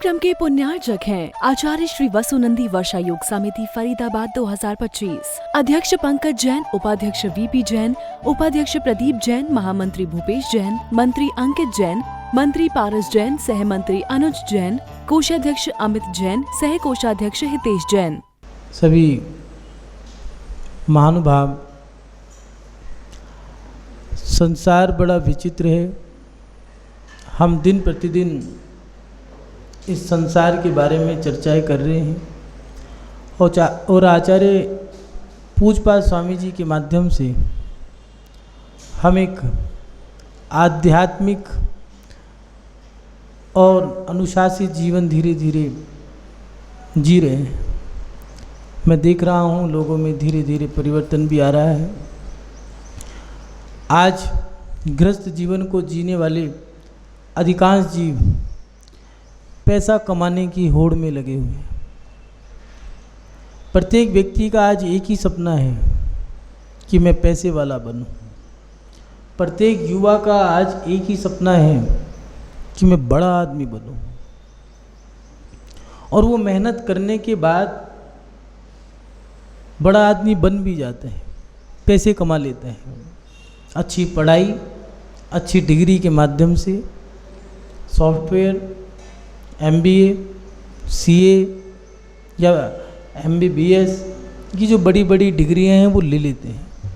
कार्यक्रम के पुण्यार्चक हैं आचार्य श्री वसुनंदी वर्षा योग समिति फरीदाबाद 2025। अध्यक्ष पंकज जैन, उपाध्यक्ष वीपी जैन, उपाध्यक्ष प्रदीप जैन, महामंत्री भूपेश जैन, मंत्री अंकित जैन, मंत्री पारस जैन, सह मंत्री अनुज जैन, कोषाध्यक्ष अमित जैन, सह कोषाध्यक्ष हितेश जैन। सभी महानुभाव, संसार बड़ा विचित्र है। हम दिन प्रतिदिन इस संसार के बारे में चर्चाएं कर रहे हैं और आचार्य पूज्यपाद स्वामी जी के माध्यम से हम एक आध्यात्मिक और अनुशासित जीवन धीरे धीरे जी रहे हैं। मैं देख रहा हूँ लोगों में धीरे धीरे परिवर्तन भी आ रहा है। आज गृहस्थ जीवन को जीने वाले अधिकांश जीव पैसा कमाने की होड़ में लगे हुए हैं। प्रत्येक व्यक्ति का आज एक ही सपना है कि मैं पैसे वाला बनूं। प्रत्येक युवा का आज एक ही सपना है कि मैं बड़ा आदमी बनूं। और वो मेहनत करने के बाद बड़ा आदमी बन भी जाते हैं, पैसे कमा लेते हैं। अच्छी पढ़ाई, अच्छी डिग्री के माध्यम से सॉफ्टवेयर, MBA, CA या MBBS की जो बड़ी बड़ी डिग्रियां हैं वो ले लेते हैं।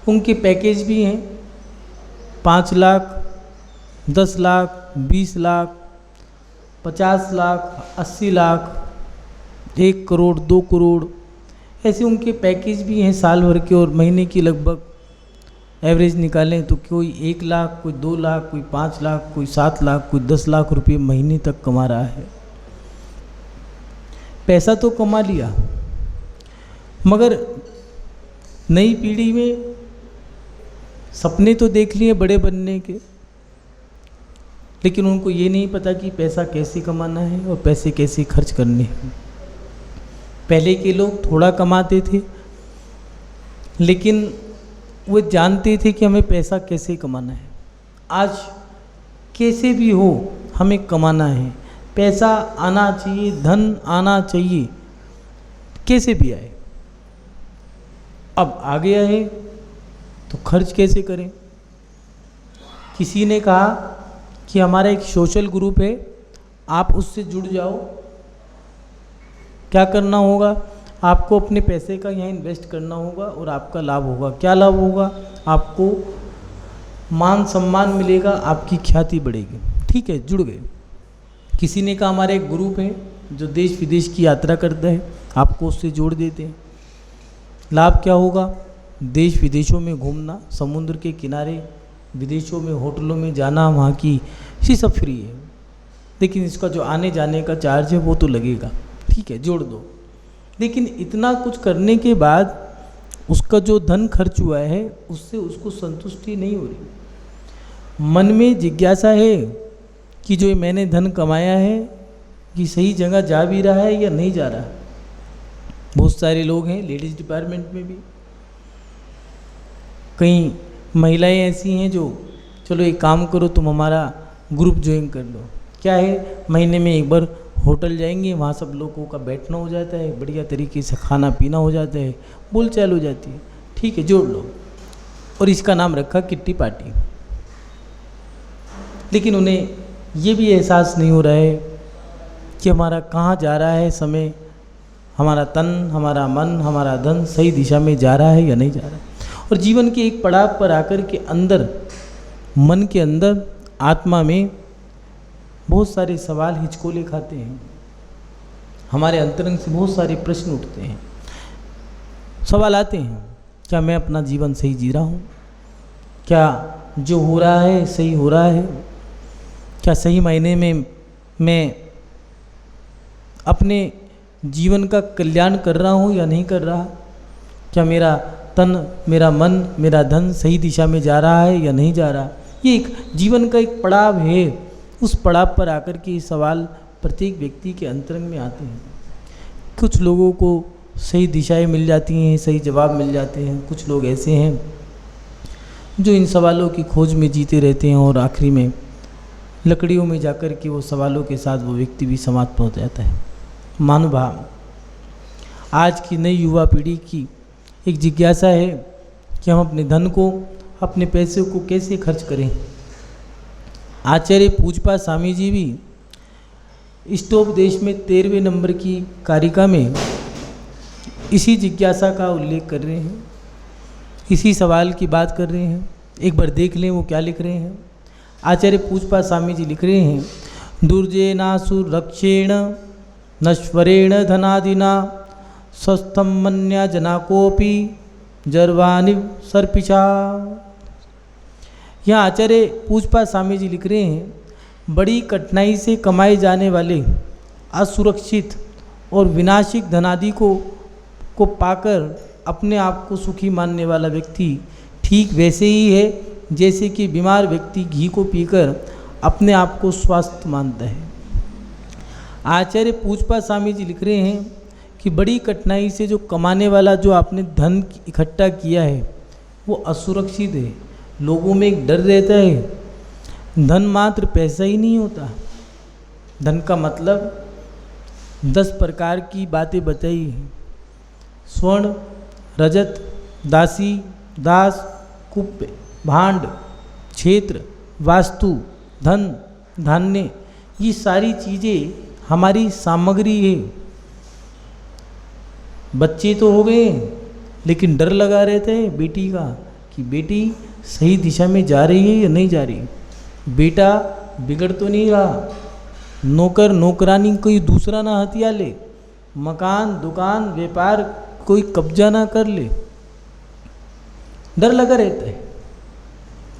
उनके पैकेज भी हैं 5 लाख, 10 लाख, 20 लाख, 50 लाख, 80 लाख, 1 करोड़, 2 करोड़, ऐसे उनके पैकेज भी हैं साल भर के। और महीने की लगभग एवरेज निकालें तो कोई 1 लाख, कोई 2 लाख, कोई 5 लाख, कोई 7 लाख, कोई 10 लाख रुपए महीने तक कमा रहा है। पैसा तो कमा लिया, मगर नई पीढ़ी में सपने तो देख लिए बड़े बनने के, लेकिन उनको ये नहीं पता कि पैसा कैसे कमाना है और पैसे कैसे खर्च करने हैं। पहले के लोग थोड़ा कमाते थे, लेकिन वो जानते थे कि हमें पैसा कैसे कमाना है। आज कैसे भी हो हमें कमाना है, पैसा आना चाहिए, धन आना चाहिए, कैसे भी आए। अब आ गया है तो खर्च कैसे करें। किसी ने कहा कि हमारा एक सोशल ग्रुप है, आप उससे जुड़ जाओ। क्या करना होगा? आपको अपने पैसे का यहाँ इन्वेस्ट करना होगा और आपका लाभ होगा। क्या लाभ होगा? आपको मान सम्मान मिलेगा, आपकी ख्याति बढ़ेगी। ठीक है, जुड़ गए। किसी ने कहा हमारा एक ग्रुप है जो देश विदेश की यात्रा करता है, आपको उससे जोड़ देते हैं। लाभ क्या होगा? देश विदेशों में घूमना, समुद्र के किनारे, विदेशों में होटलों में जाना, वहाँ की ये सब फ्री है, लेकिन इसका जो आने जाने का चार्ज है वो तो लगेगा। ठीक है, जोड़ दो। लेकिन इतना कुछ करने के बाद उसका जो धन खर्च हुआ है उससे उसको संतुष्टि नहीं हो रही। मन में जिज्ञासा है कि जो मैंने धन कमाया है कि सही जगह जा भी रहा है या नहीं जा रहा। बहुत सारे लोग हैं लेडीज़ डिपार्टमेंट में भी, कई महिलाएं ऐसी हैं जो चलो एक काम करो, तुम हमारा ग्रुप ज्वाइन कर लो। क्या है, महीने में एक बार होटल जाएंगे, वहाँ सब लोगों का बैठना हो जाता है, बढ़िया तरीके से खाना पीना हो जाता है, बोलचाल हो जाती है। ठीक है, जोड़ लो। और इसका नाम रखा किट्टी पार्टी। लेकिन उन्हें ये भी एहसास नहीं हो रहा है कि हमारा कहाँ जा रहा है समय, हमारा तन, हमारा मन, हमारा धन सही दिशा में जा रहा है या नहीं जा रहा है। और जीवन के एक पड़ाव पर आकर के अंदर, मन के अंदर, आत्मा में बहुत सारे सवाल हिचकोले खाते हैं। हमारे अंतरंग से बहुत सारे प्रश्न उठते हैं, सवाल आते हैं। क्या मैं अपना जीवन सही जी रहा हूँ? क्या जो हो रहा है सही हो रहा है? क्या सही मायने में मैं अपने जीवन का कल्याण कर रहा हूँ या नहीं कर रहा? क्या मेरा तन, मेरा मन, मेरा धन सही दिशा में जा रहा है या नहीं जा रहा? ये एक जीवन का एक पड़ाव है। उस पड़ाव पर आकर के सवाल प्रत्येक व्यक्ति के अंतरंग में आते हैं। कुछ लोगों को सही दिशाएं मिल जाती हैं, सही जवाब मिल जाते हैं। कुछ लोग ऐसे हैं जो इन सवालों की खोज में जीते रहते हैं और आखिरी में लकड़ियों में जाकर के वो सवालों के साथ वो व्यक्ति भी समाप्त पहुँच जाता है। महानुभाव, आज की नई युवा पीढ़ी की एक जिज्ञासा है कि हम अपने धन को, अपने पैसे को कैसे खर्च करें। आचार्य पूजपा स्वामी जी भी इष्टोपदेश में 13वें नंबर की कारिका में इसी जिज्ञासा का उल्लेख कर रहे हैं, इसी सवाल की बात कर रहे हैं। एक बार देख लें वो क्या लिख रहे हैं। आचार्य पूजपा स्वामी जी लिख रहे हैं, दुर्जेनासुरक्षेण नश्वरेण धनादिना स्वस्थम मन्या जनाकोपि जर्वाणि सर्पिचा। यहाँ आचार्य पूजपा स्वामी जी लिख रहे हैं, बड़ी कठिनाई से कमाए जाने वाले असुरक्षित और विनाशिक धनादि को पाकर अपने आप को सुखी मानने वाला व्यक्ति ठीक वैसे ही है जैसे कि बीमार व्यक्ति घी को पीकर अपने आप को स्वस्थ मानता है। आचार्य पूजपा स्वामी जी लिख रहे हैं कि बड़ी कठिनाई से जो कमाने वाला जो आपने धन इकट्ठा किया है वो असुरक्षित है। लोगों में एक डर रहता है। धन मात्र पैसा ही नहीं होता। धन का मतलब 10 प्रकार की बातें बताई हैं। स्वर्ण, रजत, दासी, दास, कुप्य, भांड, क्षेत्र, वास्तु, धन, धान्य, ये सारी चीज़ें हमारी सामग्री है। बच्चे तो हो गए लेकिन डर लगा रहता है बेटी का कि बेटी सही दिशा में जा रही है या नहीं जा रही, बेटा बिगड़ तो नहीं रहा, नौकर नौकरानी कोई दूसरा ना हथिया ले, मकान दुकान व्यापार कोई कब्जा ना कर ले। डर लगा रहता है,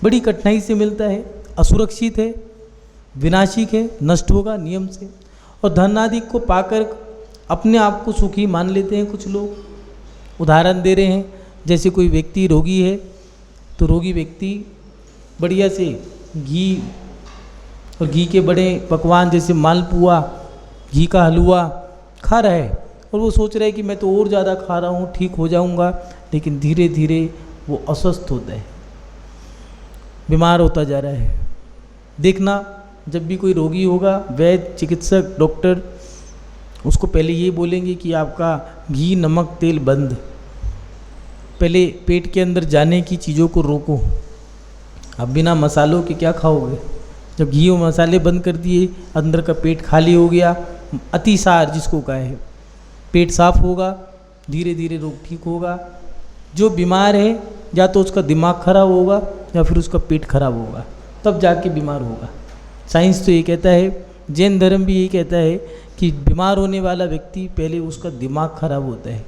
बड़ी कठिनाई से मिलता है, असुरक्षित है, विनाशिक है, नष्ट होगा नियम से। और धन आदि को पाकर अपने आप को सुखी मान लेते हैं कुछ लोग। उदाहरण दे रहे हैं, जैसे कोई व्यक्ति रोगी है तो रोगी व्यक्ति बढ़िया से घी और घी के बड़े पकवान जैसे मालपुआ, घी का हलवा खा रहा है और वो सोच रहा है कि मैं तो और ज़्यादा खा रहा हूँ, ठीक हो जाऊँगा, लेकिन धीरे धीरे वो अस्वस्थ होता है, बीमार होता जा रहा है। देखना, जब भी कोई रोगी होगा, वैद्य, चिकित्सक, डॉक्टर उसको पहले ये बोलेंगे कि आपका घी नमक तेल बंद, पहले पेट के अंदर जाने की चीज़ों को रोको। अब बिना मसालों के क्या खाओगे? जब घी और मसाले बंद कर दिए, अंदर का पेट खाली हो गया, अतिसार जिसको कहा है, पेट साफ होगा, धीरे धीरे रोग ठीक होगा। जो बीमार है या तो उसका दिमाग खराब होगा या फिर उसका पेट खराब होगा, तब जाके बीमार होगा। साइंस तो ये कहता है, जैन धर्म भी ये कहता है कि बीमार होने वाला व्यक्ति पहले उसका दिमाग खराब होता है।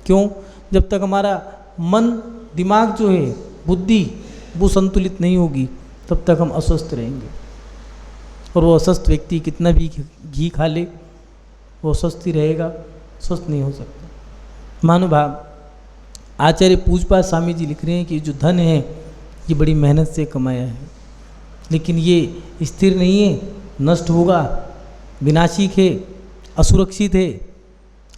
क्यों? जब तक हमारा मन, दिमाग जो है, बुद्धि वो संतुलित नहीं होगी तब तक हम अस्वस्थ रहेंगे। और वो अस्वस्थ व्यक्ति कितना भी घी खा ले वो स्वस्थ ही रहेगा, स्वस्थ नहीं हो सकता। महानुभाव, आचार्य पूजपा स्वामी जी लिख रहे हैं कि जो धन है ये बड़ी मेहनत से कमाया है, लेकिन ये स्थिर नहीं है, नष्ट होगा, विनाशिक है, असुरक्षित है।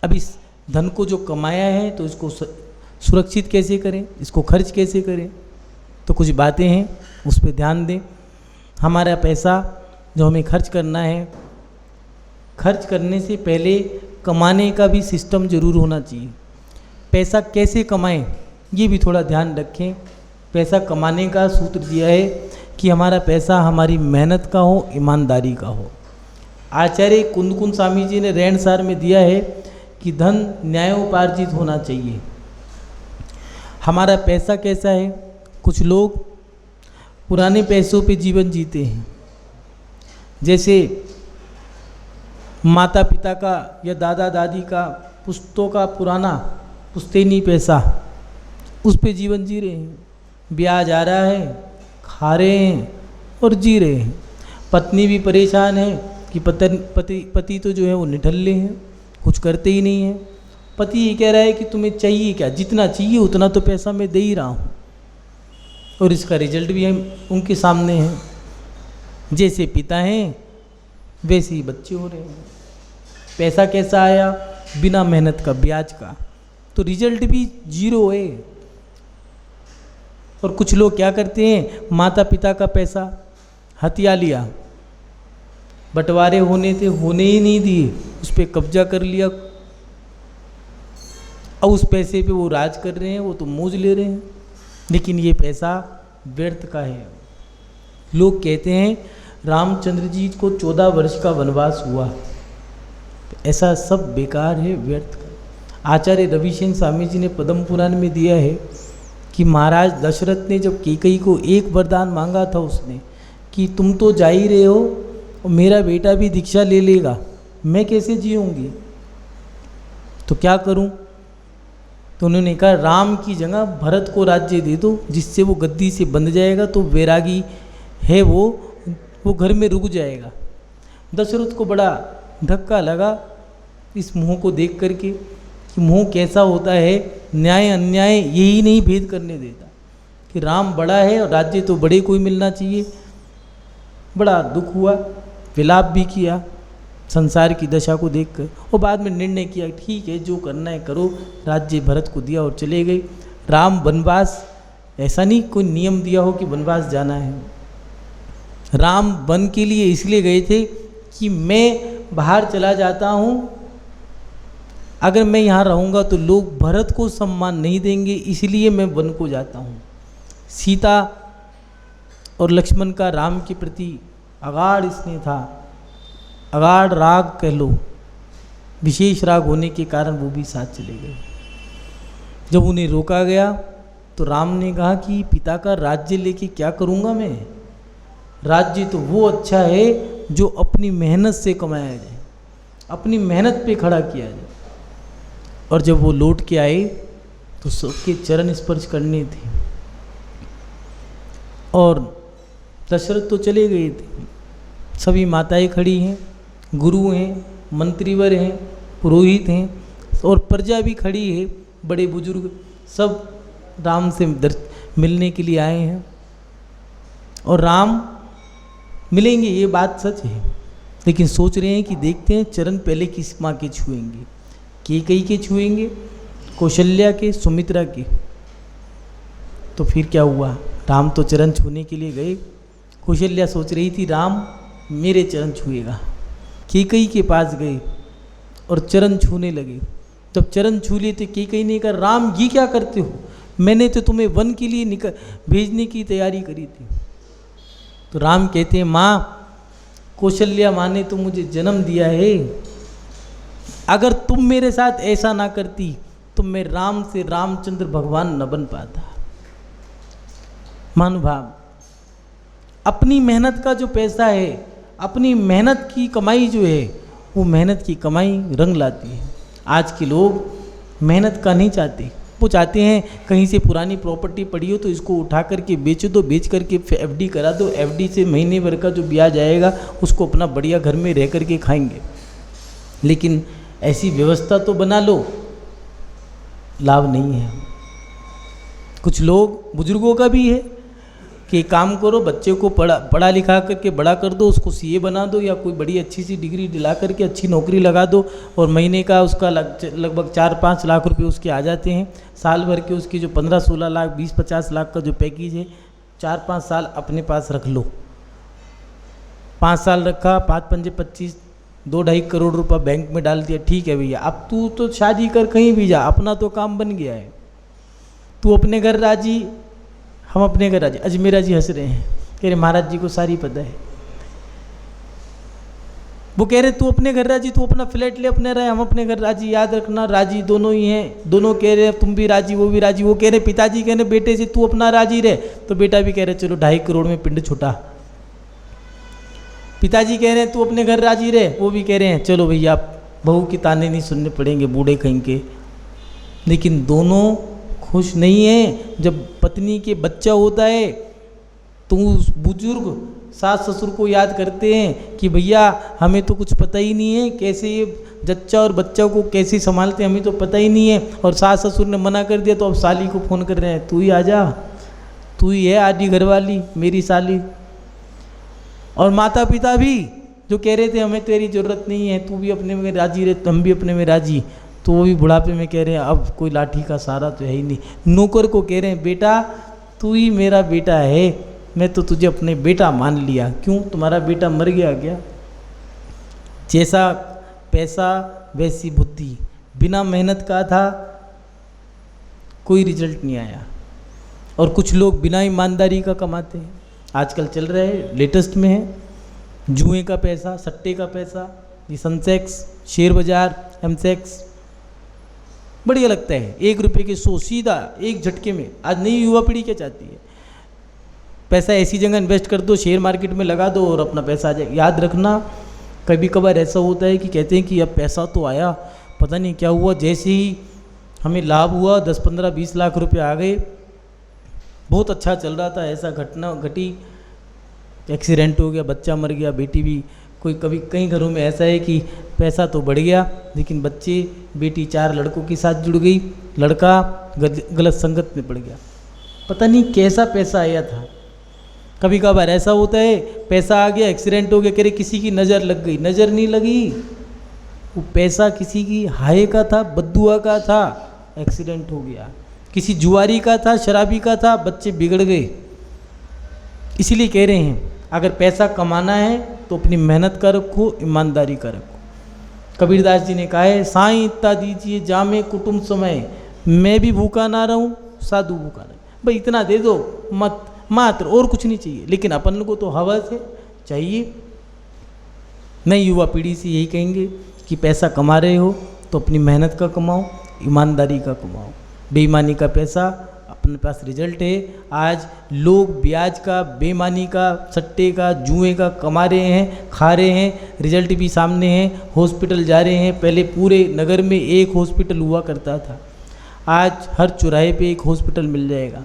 अब इस धन को जो कमाया है तो इसको सुरक्षित कैसे करें, इसको खर्च कैसे करें? तो कुछ बातें हैं, उस पर ध्यान दें। हमारा पैसा जो हमें खर्च करना है, खर्च करने से पहले कमाने का भी सिस्टम जरूर होना चाहिए। पैसा कैसे कमाएं ये भी थोड़ा ध्यान रखें। पैसा कमाने का सूत्र दिया है कि हमारा पैसा हमारी मेहनत का हो, ईमानदारी का हो। आचार्य कुंदकुंद स्वामी जी ने रहनसार में दिया है कि धन न्यायोपार्जित होना चाहिए। हमारा पैसा कैसा है? कुछ लोग पुराने पैसों पे जीवन जीते हैं, जैसे माता पिता का या दादा दादी का पुश्तों का पुराना पुश्तैनी पैसा, उस पे जीवन जी रहे हैं। ब्याज आ रहा है, खा रहे हैं और जी रहे हैं। पत्नी भी परेशान है कि पति तो जो है वो निठल्ले हैं, कुछ करते ही नहीं हैं। पति ये कह रहा है कि तुम्हें चाहिए क्या, जितना चाहिए उतना तो पैसा मैं दे ही रहा हूँ, और इसका रिजल्ट भी हम उनके सामने है। जैसे पिता हैं वैसे ही बच्चे हो रहे हैं। पैसा कैसा आया? बिना मेहनत का, ब्याज का, तो रिजल्ट भी जीरो है। और कुछ लोग क्या करते हैं, माता पिता का पैसा हथिया लिया, बंटवारे होने थे, होने ही नहीं दिए, उस पर कब्जा कर लिया। अब उस पैसे पे वो राज कर रहे हैं, वो तो मौज ले रहे हैं, लेकिन ये पैसा व्यर्थ का है। लोग कहते हैं रामचंद्र जी को 14 वर्ष का वनवास हुआ, ऐसा सब बेकार है, व्यर्थ का। आचार्य रविशंकर स्वामी जी ने पद्म पुराण में दिया है कि महाराज दशरथ ने जब कैकेयी को एक वरदान मांगा था उसने कि तुम तो जा ही रहे हो और मेरा बेटा भी दीक्षा ले लेगा, मैं कैसे जीऊँगी, तो क्या करूँ। तो उन्होंने कहा राम की जगह भरत को राज्य दे दो, जिससे वो गद्दी से बंध जाएगा, तो वैरागी है वो घर में रुक जाएगा। दशरथ को बड़ा धक्का लगा इस मुँह को देख करके कि मुँह कैसा होता है, न्याय अन्याय यही नहीं भेद करने देता कि राम बड़ा है और राज्य तो बड़े को ही मिलना चाहिए। बड़ा दुख हुआ, विलाप भी किया संसार की दशा को देखकर, और बाद में निर्णय किया ठीक है जो करना है करो, राज्य भरत को दिया और चले गए। राम वनवास ऐसा नहीं कोई नियम दिया हो कि वनवास जाना है, राम वन के लिए इसलिए गए थे कि मैं बाहर चला जाता हूँ, अगर मैं यहाँ रहूँगा तो लोग भरत को सम्मान नहीं देंगे, इसलिए मैं वन को जाता हूँ। सीता और लक्ष्मण का राम के प्रति अगाढ़ स्नेह था, अगाढ़ राग कह लो, विशेष राग होने के कारण वो भी साथ चले गए। जब उन्हें रोका गया तो राम ने कहा कि पिता का राज्य लेके क्या करूँगा मैं, राज्य तो वो अच्छा है जो अपनी मेहनत से कमाया जाए, अपनी मेहनत पे खड़ा किया जाए। और जब वो लौट के आए तो सबके चरण स्पर्श करने थे, और दशरथ तो चले गए थे, सभी माताएं खड़ी हैं, गुरु हैं, मंत्रीवर हैं, पुरोहित हैं, और प्रजा भी खड़ी है, बड़े बुजुर्ग सब राम से मिलने के लिए आए हैं। और राम मिलेंगे ये बात सच है, लेकिन सोच रहे हैं कि देखते हैं चरण पहले किस माँ के छुएंगे, कैकेयी के छुएंगे, कौशल्या के, सुमित्रा के। तो फिर क्या हुआ, राम तो चरण छूने के लिए गए, कौशल्या सोच रही थी राम मेरे चरण छुएगा, कैकेयी के पास गए और चरण छूने लगे। जब चरण छू लिए थे कैकेयी ने कहा राम ये क्या करते हो, मैंने तो तुम्हें वन के लिए भेजने की तैयारी करी थी। तो राम कहते हैं माँ, कौशल्या माँ ने तो मुझे जन्म दिया है, अगर तुम मेरे साथ ऐसा ना करती तो मैं राम से रामचंद्र भगवान न बन पाता। महानुभाव, अपनी मेहनत का जो पैसा है, अपनी मेहनत की कमाई जो है, वो मेहनत की कमाई रंग लाती है। आज के लोग मेहनत का नहीं चाहते, वो चाहते हैं कहीं से पुरानी प्रॉपर्टी पड़ी हो तो इसको उठा करके बेच दो, बेच करके एफडी करा दो, एफडी से महीने भर का जो ब्याज आएगा उसको अपना बढ़िया घर में रह करके खाएंगे। लेकिन ऐसी व्यवस्था तो बना लो, लाभ नहीं है। कुछ लोग बुजुर्गों का भी है कि काम करो, बच्चे को पढ़ा लिखा करके बड़ा कर दो, उसको सीए बना दो या कोई बड़ी अच्छी सी डिग्री दिला करके अच्छी नौकरी लगा दो, और महीने का उसका लगभग 4-5 लाख रुपए उसके आ जाते हैं। साल भर के उसकी जो 15-16 लाख 20-50 लाख का जो पैकेज है, 4-5 साल अपने पास रख लो। 5 साल रखा, 5-5-25 2-2.5 करोड़ रुपये बैंक में डाल दिया, ठीक है भैया, अब तू तो शादी कर कहीं भी जा, अपना तो काम बन गया है, तू अपने घर राजी, हम अपने घर राजी। अजमेरा जी हंस रहे हैं, कह रहे महाराज जी को सारी पता है। वो कह रहे तू अपने घर राजी, तू अपना फ्लैट ले, अपने रहे, हम अपने घर राजी। याद रखना राजी दोनों ही हैं, दोनों कह रहे तुम भी राजी वो भी राजी। वो कह रहे पिताजी कह रहे बेटे से तू अपना राजी रहे, तो बेटा भी कह रहे चलो 2.5 करोड़ में पिंड छुटा। पिताजी कह रहे हैं तू अपने घर राजी रहे, वो भी कह रहे हैं चलो भैया बहू की ताने नहीं सुनने पड़ेंगे बूढ़े कहीं के। लेकिन दोनों खुश नहीं है। जब पत्नी के बच्चा होता है तो उस बुजुर्ग सास ससुर को याद करते हैं कि भैया हमें तो कुछ पता ही नहीं है, कैसे ये जच्चा और बच्चा को कैसे संभालते हैं हमें तो पता ही नहीं है। और सास ससुर ने मना कर दिया तो अब साली को फ़ोन कर रहे हैं तू ही आ जा, तू ही है आधी घरवाली मेरी साली। और माता पिता भी जो कह रहे थे हमें तेरी ज़रूरत नहीं है, तू भी अपने में राजी रहे, हम भी अपने में राजी, तो वो भी बुढ़ापे में कह रहे हैं अब कोई लाठी का सहारा तो है ही नहीं। नौकर को कह रहे हैं बेटा तू ही मेरा बेटा है, मैं तो तुझे अपने बेटा मान लिया। क्यों, तुम्हारा बेटा मर गया क्या? जैसा पैसा वैसी बुद्धि, बिना मेहनत का था कोई रिजल्ट नहीं आया। और कुछ लोग बिना ईमानदारी का कमाते हैं। आजकल चल रहे हैं, लेटेस्ट में है जुए का पैसा, सट्टे का पैसा, ये सनसेक्स, शेयर बाजार, एमसेक्स, बढ़िया लगता है। 1 रुपये के 100 सीधा एक झटके में। आज नई युवा पीढ़ी क्या चाहती है? पैसा ऐसी जगह इन्वेस्ट कर दो, शेयर मार्केट में लगा दो और अपना पैसा आ जाए। याद रखना, कभी कभार ऐसा होता है कि कहते हैं कि अब पैसा तो आया, पता नहीं क्या हुआ, जैसे ही हमें लाभ हुआ 10, 15, 20 लाख रुपए आ गए, बहुत अच्छा चल रहा था, ऐसा घटना घटी, एक्सीडेंट हो गया, बच्चा मर गया, बेटी भी, कोई कभी कई घरों में ऐसा है कि पैसा तो बढ़ गया लेकिन बच्चे, बेटी 4 लड़कों के साथ जुड़ गई, लड़का गलत संगत में पड़ गया, पता नहीं कैसा पैसा आया था। कभी कभार ऐसा होता है, पैसा आ गया, एक्सीडेंट हो गया, कह रहे किसी की नज़र लग गई, नज़र नहीं लगी, वो पैसा किसी की हाय का था, बद्दुआ का था, एक्सीडेंट हो गया, किसी जुआरी का था, शराबी का था, बच्चे बिगड़ गए। इसीलिए कह रहे हैं अगर पैसा कमाना है तो अपनी मेहनत का रखो, ईमानदारी का रखो। कबीरदास जी ने कहा है, साईं इतना दीजिए जामे कुटुंब समय, मैं भी भूखा ना रहूं साधु भूखा रहे। भाई इतना दे दो मत, मात्र, और कुछ नहीं चाहिए। लेकिन अपन लोगों को तो हवस है, चाहिए। नई युवा पीढ़ी से यही कहेंगे कि पैसा कमा रहे हो तो अपनी मेहनत का कमाओ, ईमानदारी का कमाओ। बेईमानी का पैसा अपने पास रिजल्ट है। आज लोग ब्याज का, बेईमानी का, सट्टे का, जुए का कमा रहे हैं, खा रहे हैं, रिजल्ट भी सामने है, हॉस्पिटल जा रहे हैं। पहले पूरे नगर में एक हॉस्पिटल हुआ करता था, आज हर चौराहे पे एक हॉस्पिटल मिल जाएगा।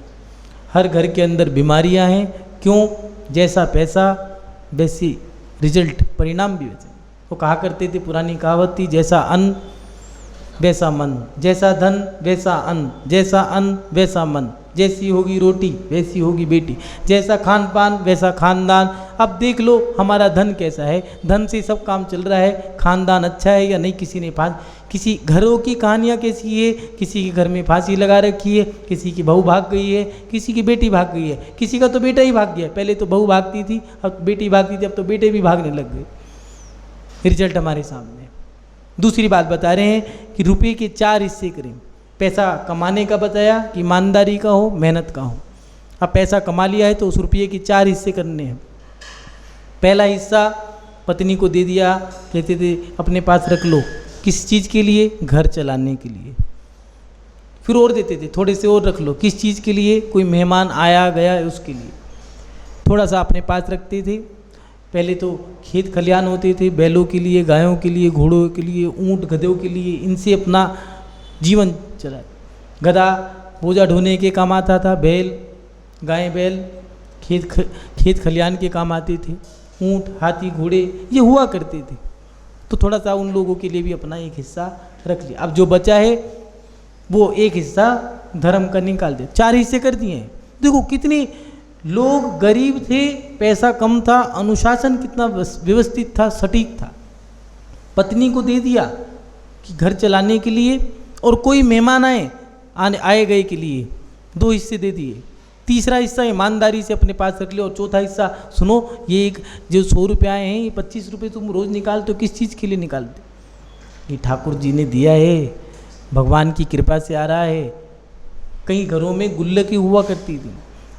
हर घर के अंदर बीमारियां हैं, क्यों? जैसा पैसा वैसी रिजल्ट, परिणाम भी वैसे। वो कहा करते थे, पुरानी कहावत थी, जैसा अन्न वैसा मन, जैसा धन वैसा अन्न, जैसा अन्न वैसा मन, जैसी होगी रोटी वैसी होगी बेटी, जैसा खान पान वैसा खानदान। अब देख लो हमारा धन कैसा है, धन से सब काम चल रहा है, खानदान अच्छा है या नहीं, किसी ने किसी घरों की कहानियाँ कैसी है, किसी के घर में फांसी लगा रखी है, किसी की बहू भाग गई है, किसी की बेटी भाग गई है, किसी का तो बेटा ही भाग गया। पहले तो बहू भागती थी, अब बेटी भागती थी, अब तो बेटे भी भागने लग गए। रिजल्ट हमारे सामने। दूसरी बात बता रहे हैं कि रुपये के 4 हिस्से करें। पैसा कमाने का बताया कि ईमानदारी का हो, मेहनत का हो। अब पैसा कमा लिया है तो उस रुपये के 4 हिस्से करने हैं। पहला हिस्सा पत्नी को दे दिया, कहते थे अपने पास रख लो, किस चीज़ के लिए? घर चलाने के लिए। फिर और देते थे, थोड़े से और रख लो, किस चीज़ के लिए? कोई मेहमान आया गया है उसके लिए। थोड़ा सा अपने पास रखते थे। पहले तो खेत खलियान होते थे, बैलों के लिए, गायों के लिए, घोड़ों के लिए, ऊंट गधों के लिए, इनसे अपना जीवन चला। गधा बोझा ढोने के काम आता था, बैल, गाय बैल खेत खलियान के काम आते थे, ऊंट, हाथी, घोड़े ये हुआ करते थे। तो थोड़ा सा उन लोगों के लिए भी अपना एक हिस्सा रख लिया। अब जो बचा है वो एक हिस्सा धर्म का निकाल दे। 4 हिस्से कर दिए हैं। देखो कितने लोग गरीब थे, पैसा कम था, अनुशासन कितना व्यवस्थित था, सटीक था। पत्नी को दे दिया कि घर चलाने के लिए, और कोई मेहमान आए गए के लिए 2 हिस्से दे दिए। तीसरा हिस्सा ईमानदारी से अपने पास रख लिया। और चौथा हिस्सा, सुनो, ये एक जो 100 रुपये आए हैं, ये 25 रुपये तुम रोज़ निकालते हो, किस चीज़ के लिए निकालते? ये ठाकुर जी ने दिया है, भगवान की कृपा से आ रहा है। कई घरों में गुल्लकें हुआ करती थी।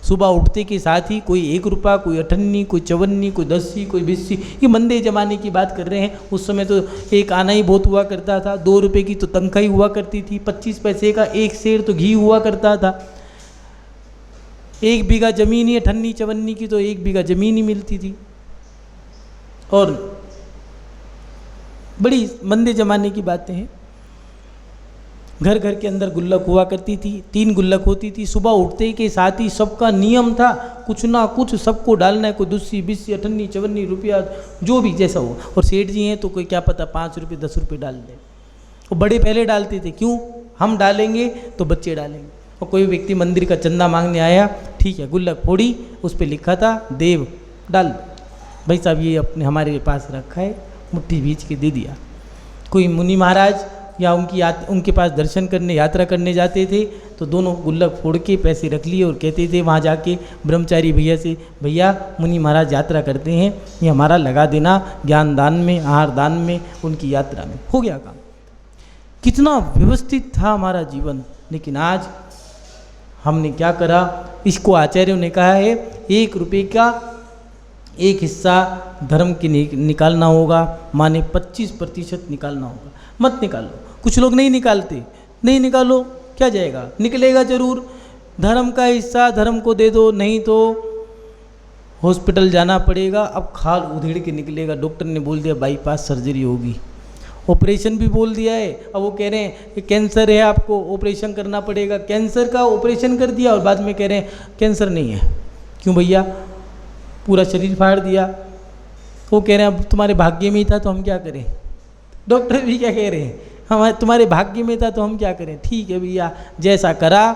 सुबह उठते के साथ ही कोई 1 रुपया, कोई 58, कोई 54, कोई 10, कोई 20। ये मंदे ज़माने की बात कर रहे हैं। उस समय तो एक आना ही बहुत हुआ करता था। 2 रुपये की तो तनख्वाही हुआ करती थी। 25 पैसे का 1 सेर तो घी हुआ करता था। 1 बीघा ज़मीन ही 58, 54 की तो 1 बीघा ज़मीन ही मिलती थी। और बड़ी मंदे ज़माने की बातें हैं। घर घर के अंदर गुल्लक हुआ करती थी। 3 गुल्लक होती थी। सुबह उठते के साथ ही सबका नियम था, कुछ ना कुछ सबको डालना है। कोई 10, 20, 58, 54 रुपया, जो भी जैसा हो। और सेठ जी हैं तो कोई क्या पता 5 रुपये 10 रुपये डाल दें। वो बड़े पहले डालते थे, क्यों? हम डालेंगे तो बच्चे डालेंगे। और कोई व्यक्ति मंदिर का चंदा मांगने आया, ठीक है, गुल्लक फोड़ी, उस पर लिखा था देव, डाल दो। भाई साहब ये अपने हमारे पास रखा है, मुट्ठी बीच के दे दिया। कोई मुनि महाराज या उनके पास दर्शन करने यात्रा करने जाते थे तो दोनों गुल्लक फोड़ के पैसे रख लिए और कहते थे वहाँ जाके ब्रह्मचारी भैया से, भैया मुनि महाराज यात्रा करते हैं, ये हमारा लगा देना ज्ञान दान में, आहार दान में, उनकी यात्रा में। हो गया काम। कितना व्यवस्थित था हमारा जीवन। लेकिन आज हमने क्या करा, इसको आचार्यों ने कहा है 1 रुपये का एक हिस्सा धर्म की निकालना होगा, माने 25% निकालना होगा। मत निकालो। कुछ लोग नहीं निकालते, नहीं निकालो, क्या जाएगा, निकलेगा जरूर। धर्म का हिस्सा धर्म को दे दो, नहीं तो हॉस्पिटल जाना पड़ेगा। अब खाल उधेड़ के निकलेगा, डॉक्टर ने बोल दिया बाईपास सर्जरी होगी, ऑपरेशन भी बोल दिया है। अब वो कह रहे हैं कि कैंसर है, आपको ऑपरेशन करना पड़ेगा। कैंसर का ऑपरेशन कर दिया और बाद में कह रहे हैं कैंसर नहीं है। क्यों भैया, पूरा शरीर फाड़ दिया। वो कह रहे हैं अब तुम्हारे भाग्य में ही था तो हम क्या करें। डॉक्टर भी क्या कह रहे हैं, हमारे तुम्हारे भाग्य में था तो हम क्या करें। ठीक है भैया, जैसा करा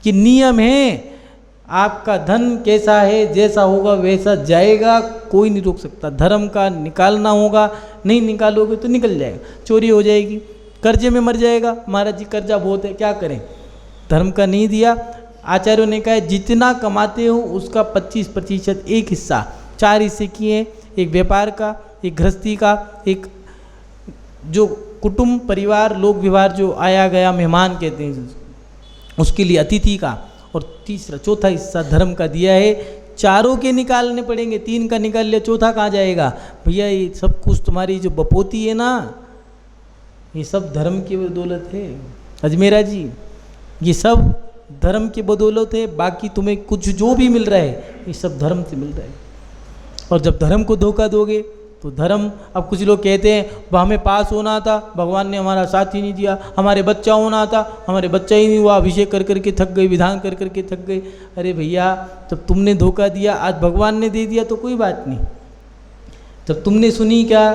कि नियम है, आपका धन कैसा है, जैसा होगा वैसा जाएगा, कोई नहीं रोक सकता। धर्म का निकालना होगा, नहीं निकालोगे तो निकल जाएगा, चोरी हो जाएगी, कर्जे में मर जाएगा। महाराज जी कर्जा बहुत है, क्या करें। धर्म का नहीं दिया। आचार्यों ने कहा जितना कमाते हो उसका 25% एक हिस्सा, 4 हिस्से किए, एक व्यापार का, एक गृहस्थी का, एक जो कुटुंब परिवार लोक व्यवहार जो आया गया मेहमान कहते हैं उसके लिए अतिथि का, और तीसरा चौथा हिस्सा धर्म का दिया है। चारों के निकालने पड़ेंगे, 3 का निकाल लिया, चौथा कहाँ जाएगा भैया। ये सब कुछ तुम्हारी जो बपोती है ना, ये सब धर्म की बदौलत है अजमेरा जी, ये सब धर्म की बदौलत है। बाकी तुम्हें कुछ जो भी मिल रहा है ये सब धर्म से मिल रहा है। और जब धर्म को धोखा दोगे तो धर्म, अब कुछ लोग कहते हैं वह हमें पास होना था, भगवान ने हमारा साथ ही नहीं दिया, हमारे बच्चा होना था, हमारे बच्चा ही नहीं हुआ, अभिषेक कर करके थक गए, विधान कर करके थक गए। अरे भैया, जब तुमने धोखा दिया, आज भगवान ने दे दिया तो कोई बात नहीं। जब तुमने सुनी क्या,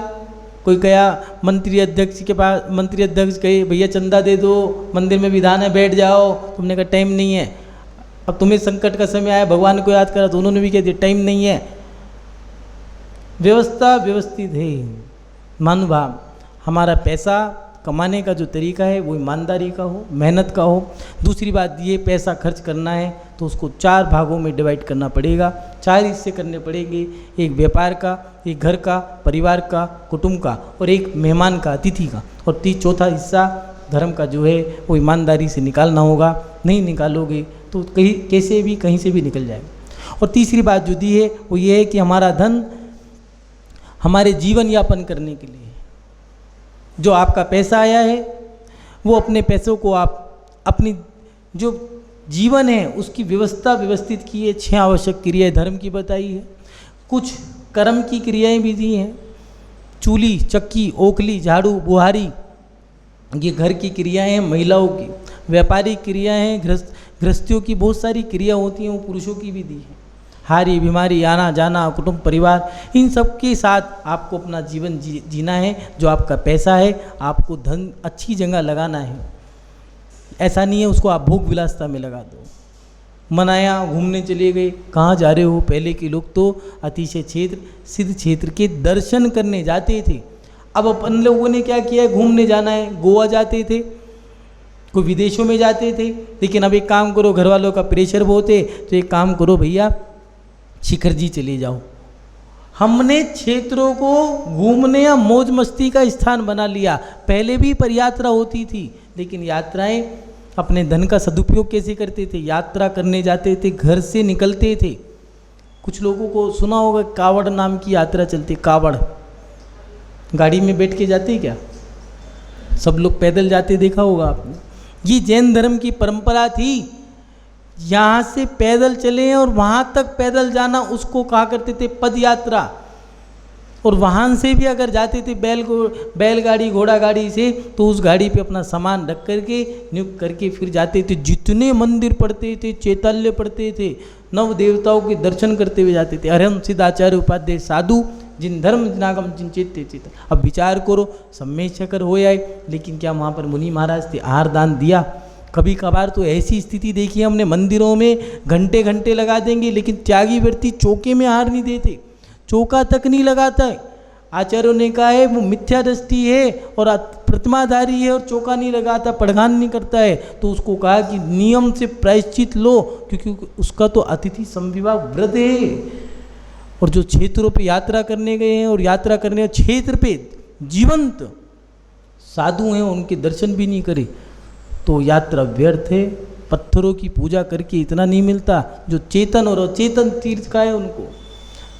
कोई कहा मंत्री अध्यक्ष के पास, मंत्री अध्यक्ष कहे भैया चंदा दे दो, मंदिर में विधान है बैठ जाओ, तुमने कहा टाइम नहीं है। अब तुम्हें संकट का समय आया, भगवान को याद करा तो उन्होंने भी कह दिया टाइम नहीं है। व्यवस्था व्यवस्थित है। मानुभाव, हमारा पैसा कमाने का जो तरीका है वो ईमानदारी का हो, मेहनत का हो। दूसरी बात, ये पैसा खर्च करना है तो उसको 4 भागों में डिवाइड करना पड़ेगा, 4 हिस्से करने पड़ेंगे। एक व्यापार का, एक घर का, परिवार का, कुटुंब का, और एक मेहमान का, अतिथि का, और चौथा हिस्सा धर्म का जो है वो ईमानदारी से निकालना होगा। नहीं निकालोगे तो कहीं कैसे भी कहीं से भी निकल जाएगा। और तीसरी बात जो दी है वो ये है कि हमारा धन हमारे जीवन यापन करने के लिए, जो आपका पैसा आया है वो अपने पैसों को आप अपनी जो जीवन है उसकी व्यवस्था व्यवस्थित की है। 6 आवश्यक क्रियाएं धर्म की बताई है, कुछ कर्म की क्रियाएं भी दी हैं। चूल्ही, चक्की, ओखली, झाड़ू, बुहारी, ये घर की क्रियाएं हैं महिलाओं की। व्यापारिक क्रियाएं हैं, गृहस्थियों की बहुत सारी क्रिया होती हैं, वो पुरुषों की भी दी है। हारी बीमारी, आना जाना, कुटुंब परिवार, इन सब के साथ आपको अपना जीवन जीना है। जो आपका पैसा है आपको धन अच्छी जगह लगाना है। ऐसा नहीं है उसको आप भोग विलासता में लगा दो। मनाया, घूमने चले गए, कहाँ जा रहे हो। पहले के लोग तो अतिशय क्षेत्र, सिद्ध क्षेत्र के दर्शन करने जाते थे। अब अपन लोगों ने क्या किया, घूमने जाना है, गोवा जाते थे, कोई विदेशों में जाते थे। लेकिन अब एक काम करो, घर वालों का प्रेशर बहुत है तो एक काम करो भैया, शिखर जी चले जाओ। हमने क्षेत्रों को घूमने या मौज मस्ती का स्थान बना लिया। पहले भी पदयात्रा होती थी, लेकिन यात्राएं अपने धन का सदुपयोग कैसे करते थे, यात्रा करने जाते थे, घर से निकलते थे। कुछ लोगों को सुना होगा कावड़ नाम की यात्रा चलती। कावड़ गाड़ी में बैठ के जाते क्या, सब लोग पैदल जाते देखा होगा आपने। ये जैन धर्म की परंपरा थी। यहाँ से पैदल चले और वहाँ तक पैदल जाना उसको कहा करते थे पद यात्रा। और वाहन से भी अगर जाते थे बैलगाड़ी घोड़ा गाड़ी से, तो उस गाड़ी पे अपना सामान रख करके नियुक्त करके फिर जाते थे। जितने मंदिर पढ़ते थे, चैतल्य पढ़ते थे, नव देवताओं के दर्शन करते हुए जाते थे। अरहम सिद्धाचार्य उपाध्याय साधु जिन धर्म जिनागम जिन चेते चेत। अब विचार करो, सब में चक्कर हो आए, लेकिन क्या वहाँ पर मुनि महाराज थे, आहार दान दिया। कभी कभार तो ऐसी स्थिति देखी हमने, मंदिरों में घंटे घंटे लगा देंगे, लेकिन त्यागी व्यक्ति चौके में आहार नहीं देते, चौका तक नहीं लगाता है। आचार्यों ने कहा है वो मिथ्या दृष्टि है और प्रतिमाधारी है और चौका नहीं लगाता, पड़घान नहीं करता है, तो उसको कहा कि नियम से प्रायश्चित लो, क्योंकि उसका तो अतिथि संविभाग व्रत है। और जो क्षेत्रों पे यात्रा करने गए हैं और यात्रा करने क्षेत्र पे जीवंत साधु हैं, उनके दर्शन भी नहीं करे तो यात्रा व्यर्थ है। पत्थरों की पूजा करके इतना नहीं मिलता जो चेतन और अचेतन तीर्थ का है, उनको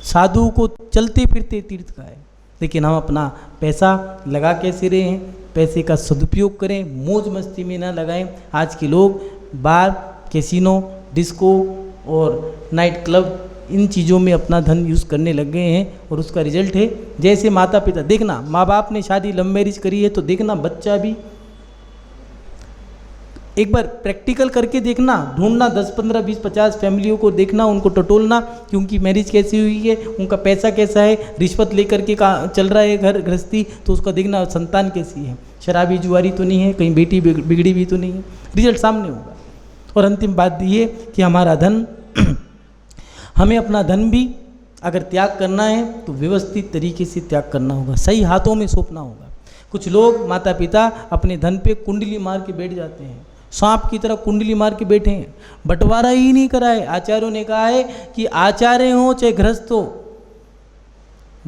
साधु को चलते फिरते तीर्थ का है। लेकिन हम अपना पैसा लगा कैसे रहे हैं, पैसे का सदुपयोग करें, मौज मस्ती में ना लगाएं। आज के लोग बार, कैसीनो, डिस्को और नाइट क्लब, इन चीज़ों में अपना धन यूज़ करने लग गए हैं और उसका रिजल्ट है जैसे माता पिता, देखना माँ बाप ने शादी लव मैरिज करी है तो देखना बच्चा भी एक बार प्रैक्टिकल करके देखना, ढूंढना 10, 15, 20, 50 फैमिलियों को देखना, उनको टटोलना कि उनकी मैरिज कैसी हुई है, उनका पैसा कैसा है, रिश्वत लेकर के चल रहा है घर गृहस्थी, तो उसका देखना संतान कैसी है, शराबी जुआरी तो नहीं है, कहीं बेटी बिगड़ी भी तो नहीं है, रिजल्ट सामने होगा। और अंतिम बात ये कि हमारा धन हमें अपना धन भी अगर त्याग करना है तो व्यवस्थित तरीके से त्याग करना होगा, सही हाथों में सौंपना होगा। कुछ लोग माता पिता अपने धन पे कुंडली मार के बैठ जाते हैं, सांप की तरह कुंडली मार के बैठे हैं, बंटवारा ही नहीं करा है। आचार्यों ने कहा है कि आचार्य हो चाहे गृहस्थ हो,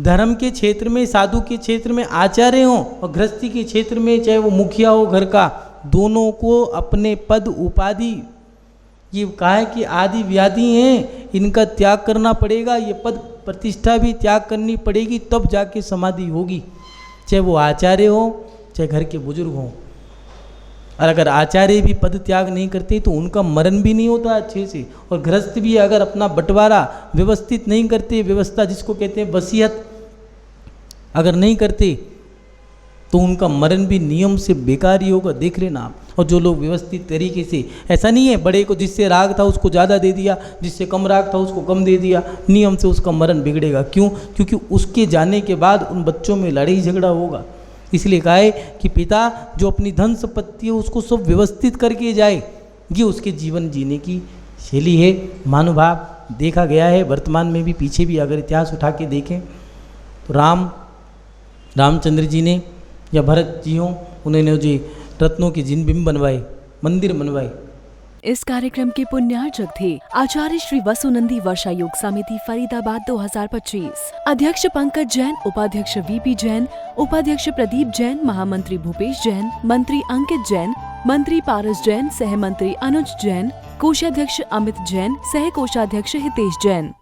धर्म के क्षेत्र में, साधु के क्षेत्र में आचार्य हो और गृहस्थी के क्षेत्र में चाहे वो मुखिया हो घर का, दोनों को अपने पद उपाधि, ये कहा है कि आदि व्याधि हैं, इनका त्याग करना पड़ेगा, ये पद प्रतिष्ठा भी त्याग करनी पड़ेगी, तब जाके समाधि होगी, चाहे वो आचार्य हो चाहे घर के बुजुर्ग हों। और अगर आचार्य भी पद त्याग नहीं करते तो उनका मरण भी नहीं होता अच्छे से, और गृहस्थ भी अगर अपना बंटवारा व्यवस्थित नहीं करते, व्यवस्था जिसको कहते हैं वसीयत अगर नहीं करते तो उनका मरण भी नियम से बेकार ही होगा, देख लेना आप। और जो लोग व्यवस्थित तरीके से, ऐसा नहीं है बड़े को जिससे राग था उसको ज़्यादा दे दिया, जिससे कम राग था उसको कम दे दिया, नियम से उसका मरण बिगड़ेगा। क्यों? क्योंकि उसके जाने के बाद उन बच्चों में लड़ाई झगड़ा होगा। इसलिए कहा है कि पिता जो अपनी धन संपत्ति है उसको सब व्यवस्थित करके जाए, ये उसके जीवन जीने की शैली है। मानुभाव देखा गया है वर्तमान में भी, पीछे भी अगर इतिहास उठा के देखें तो रामचंद्र जी ने या भरत जी हों, उन्होंने जो रत्नों के जिन बिंब बनवाए, मंदिर बनवाए। इस कार्यक्रम के पुण्यार्चक थे आचार्य श्री वसुनंदी वर्षा योग समिति फरीदाबाद 2025, अध्यक्ष पंकज जैन, उपाध्यक्ष वीपी जैन, उपाध्यक्ष प्रदीप जैन, महामंत्री भूपेश जैन, मंत्री अंकित जैन, मंत्री पारस जैन, सह मंत्री अनुज जैन, कोषाध्यक्ष अमित जैन, सह कोषाध्यक्ष हितेश जैन।